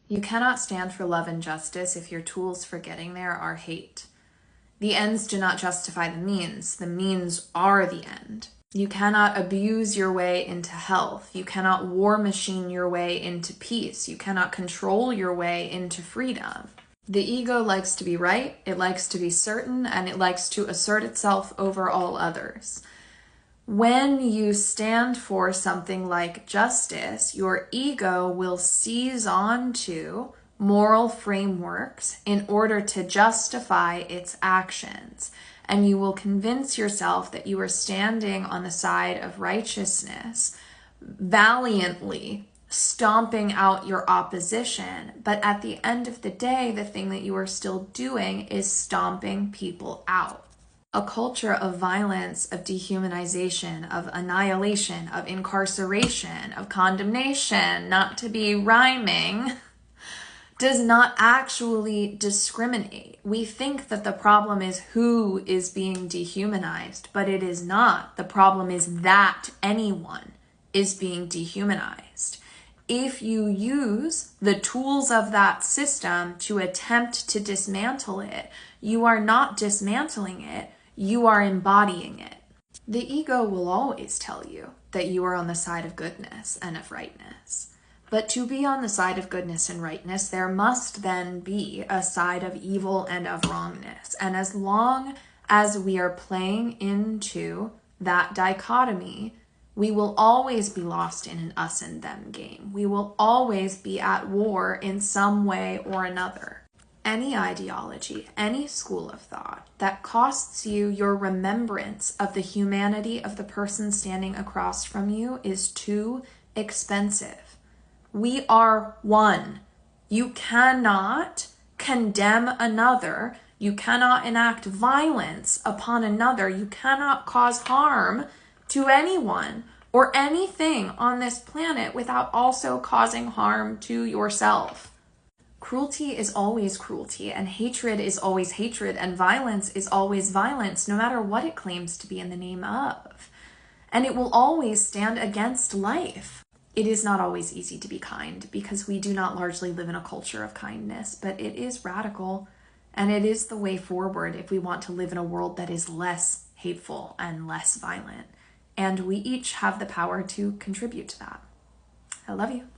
You cannot stand for love and justice if your tools for getting there are hate. The ends do not justify the means are the end. You cannot abuse your way into health. You cannot war machine your way into peace. You cannot control your way into freedom. The ego likes to be right, it likes to be certain, and it likes to assert itself over all others. When you stand for something like justice, your ego will seize on to moral frameworks in order to justify its actions. And you will convince yourself that you are standing on the side of righteousness, valiantly stomping out your opposition. But at the end of the day, the thing that you are still doing is stomping people out. A culture of violence, of dehumanization, of annihilation, of incarceration, of condemnation, not to be rhyming, does not actually discriminate. We think that the problem is who is being dehumanized, but it is not. The problem is that anyone is being dehumanized. If you use the tools of that system to attempt to dismantle it, you are not dismantling it, you are embodying it. The ego will always tell you that you are on the side of goodness and of rightness. But to be on the side of goodness and rightness, there must then be a side of evil and of wrongness. And as long as we are playing into that dichotomy, we will always be lost in an us and them game. We will always be at war in some way or another. Any ideology, any school of thought that costs you your remembrance of the humanity of the person standing across from you is too expensive. We are one. You cannot condemn another. You cannot enact violence upon another. You cannot cause harm to anyone or anything on this planet without also causing harm to yourself. Cruelty is always cruelty, and hatred is always hatred, and violence is always violence, no matter what it claims to be in the name of. And it will always stand against life. It is not always easy to be kind because we do not largely live in a culture of kindness, but it is radical and it is the way forward if we want to live in a world that is less hateful and less violent. And we each have the power to contribute to that. I love you.